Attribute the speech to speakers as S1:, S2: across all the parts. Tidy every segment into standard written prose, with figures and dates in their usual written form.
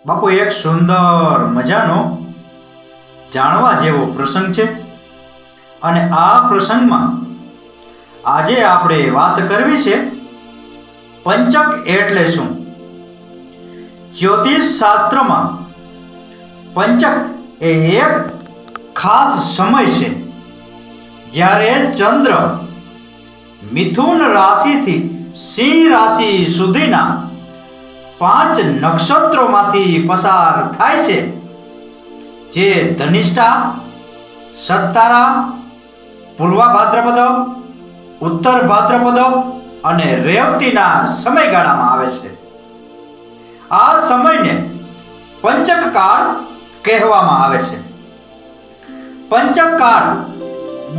S1: બાપુ એક સુંદર મજાનો જાણવા જેવો પ્રસંગ છે અને આ પ્રસંગમાં આજે આપણે વાત કરવી છે પંચક એટલે શું. જ્યોતિષ શાસ્ત્રમાં પંચક એ એક ખાસ સમય છે જ્યારે ચંદ્ર મિથુન રાશિથી સિંહ રાશિ સુધીના 5 નક્ષત્રોમાંથી પસાર થાય છે, જે ધનિષ્ઠા, સત્તારા, પૂર્વા ભાદ્રપદ, ઉત્તર ભાદ્રપદ અને રેવતીના સમયગાળામાં આવે છે. આ સમયને પંચક કાળ કહેવામાં આવે છે. પંચક કાળ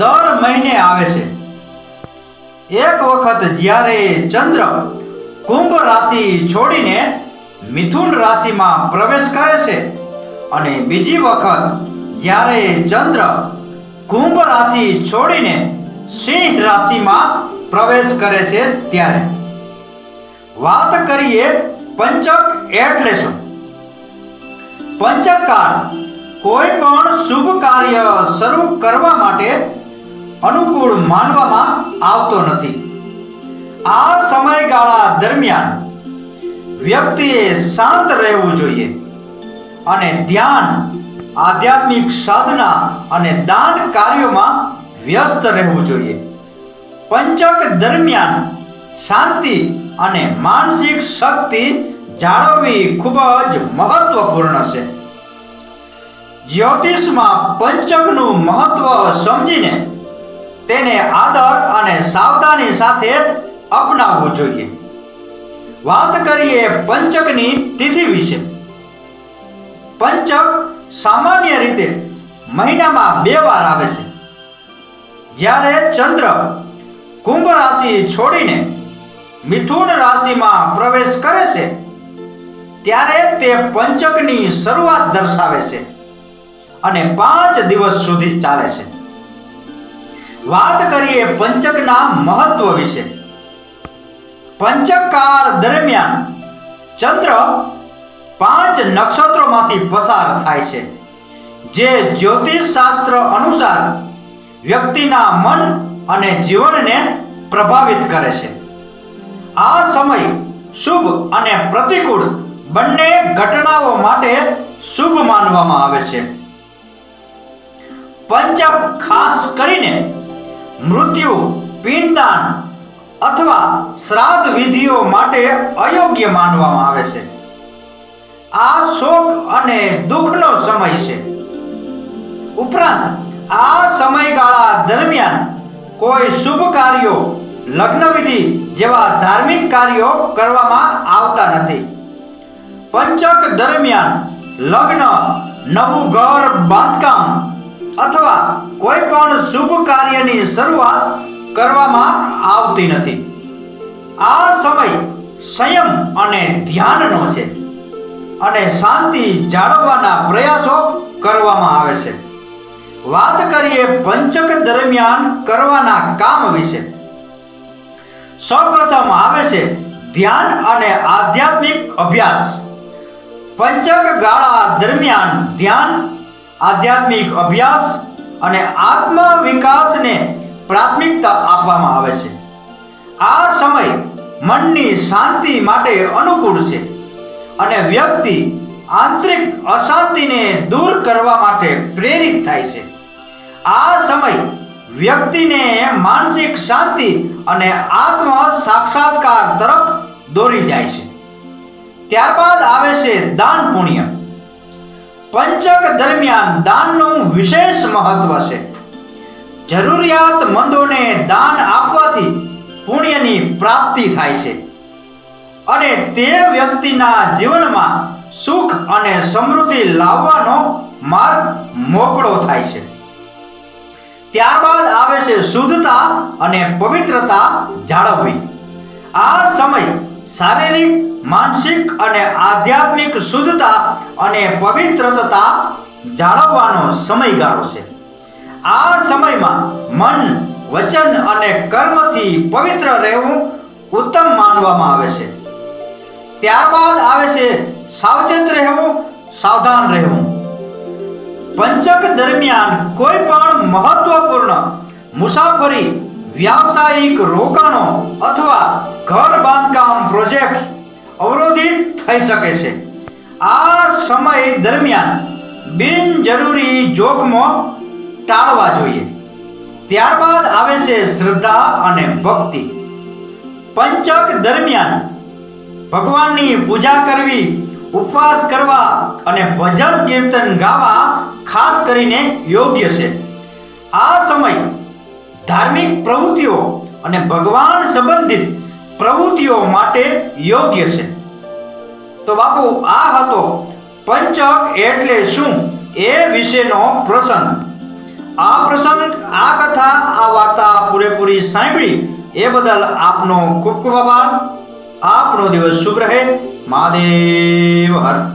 S1: દર મહિને આવે છે. એક વખત જ્યારે ચંદ્ર કુંભ રાશિ છોડીને મિથુન રાશિમાં પ્રવેશ કરે છે અને બીજી વખત જ્યારે ચંદ્ર કુંભ રાશિ છોડીને સિંહ રાશિમાં પ્રવેશ કરે છે ત્યારે. વાત કરીએ પંચક એટલે શું. પંચક કાળ કોઈ પણ શુભ કાર્ય શરૂ કરવા માટે અનુકૂળ માનવામાં આવતો નથી. આ સમયગાળા દરમિયાન વ્યક્તિએ શાંત રહેવું જોઈએ અને ધ્યાન, આધ્યાત્મિક સાધના અને દાન કાર્યોમાં વ્યસ્ત રહેવું જોઈએ. પંચક દરમિયાન શાંતિ અને માનસિક શક્તિ જાળવવી ખૂબ જ મહત્વપૂર્ણ છે. જ્યોતિષમાં પંચકનું મહત્વ સમજીને તેને આદર અને સાવધાની સાથે અપનાવવું જોઈએ. વાત કરીએ પંચકની તિથિ વિશે. પંચક સામાન્ય રીતે મહિનામાં 2 વાર આવે છે. જ્યારે ચંદ્ર કુંભ રાશિ છોડીને મિથુન રાશિમાં પ્રવેશ કરે છે ત્યારે તે પંચકની શરૂઆત દર્શાવે છે અને 5 દિવસ સુધી ચાલે છે. વાત કરીએ પંચકના મહત્વ વિશે. પંચક કાળ દરમિયાન ચંદ્ર 5 નક્ષત્રોમાંથી પસાર થાય છે, જે જ્યોતિષ શાસ્ત્ર અનુસાર વ્યક્તિના મન અને જીવનને પ્રભાવિત કરે છે. આ સમય શુભ અને પ્રતિકૂળ બંને ઘટનાઓ માટે શુભ માનવામાં આવે છે. પંચક ખાસ કરીને મૃત્યુ, પિંડદાન અથવા શ્રાદ્ધ વિધિઓ માટે અયોગ્ય માનવામાં આવે છે. આ શોક અને દુઃખનો સમય છે. ઉપરાંત આ સમયગાળા દરમિયાન કોઈ શુભ કાર્યો, લગ્ન વિધિ જેવા ધાર્મિક કાર્યો કરવામાં આવતા નથી. પંચક દરમિયાન લગ્ન, નવું ઘર બાંધકામ અથવા કોઈ પણ શુભ કાર્યની શરૂઆત કરવામાં આવતી નથી. આ સમય સંયમ અને ધ્યાનનો છે અને શાંતિ જાળવવાના પ્રયાસો કરવામાં આવે છે. વાત કરીએ પંચક દરમિયાન કરવાના કામ વિશે. સૌપ્રથમ આવે છે ધ્યાન અને આધ્યાત્મિક અભ્યાસ. પંચક ગાળા દરમિયાન ધ્યાન, આધ્યાત્મિક અભ્યાસ અને આત્મ વિકાસને પ્રાથમિકતા આપવામાં આવે છે. આ સમય મનની શાંતિ માટે અનુકૂળ છે અને વ્યક્તિ આંતરિક અશાંતિને દૂર કરવા માટે પ્રેરિત થાય છે. આ સમય વ્યક્તિને માનસિક શાંતિ અને આત્મ સાક્ષાત્કાર તરફ દોરી જાય છે. ત્યારબાદ આવે છે દાન પુણ્ય. પંચક દરમિયાન દાનનું વિશેષ મહત્વ છે. જરૂરિયાતમંદોને દાન આપવાથી પુણ્યની પ્રાપ્તિ થાય છે અને તે વ્યક્તિના જીવનમાં સુખ અને સમૃદ્ધિ લાવવાનો માર્ગ મોકળો થાય છે. ત્યારબાદ આવે છે શુદ્ધતા અને પવિત્રતા જાળવવી. આ સમય શારીરિક, માનસિક અને આધ્યાત્મિક શુદ્ધતા અને પવિત્રતા જાળવવાનો સમયગાળો છે. આ સમયમાં મન, વચન અને કર્મથી પવિત્ર રહેવું ઉત્તમ માનવામાં આવે છે. ત્યારબાદ આવે છે સાવચેત રહેવું, સાવધાન રહેવું. પંચક દરમિયાન કોઈ પણ મહત્વપૂર્ણ મુસાફરી, વ્યાવસાયિક રોકાણો અથવા ઘર બાંધકામ પ્રોજેક્ટ અવરોધિત થઈ શકે છે. આ સમય દરમિયાન બિનજરૂરી જોખમો ટાળવા જોઈએ. ત્યારબાદ આવે છે શ્રદ્ધા અને ભક્તિ. પંચક દરમિયાન ભગવાનની પૂજા કરવી, ઉપવાસ કરવા અને ભજન કીર્તન ગાવા ખાસ કરીને યોગ્ય છે. આ સમય ધાર્મિક પ્રવૃત્તિઓ અને ભગવાન સંબંધિત પ્રવૃત્તિઓ માટે યોગ્ય છે. તો બાપુ, આ હતો પંચક એટલે શું એ વિશેનો પ્રસંગ. આ કથા, આ વાર્તા પૂરેપૂરી સાંભળી એ બદલ આપનો ખૂબ ખૂબ આભાર. આપનો દિવસ શુભ રહે. મહાદેવ હર.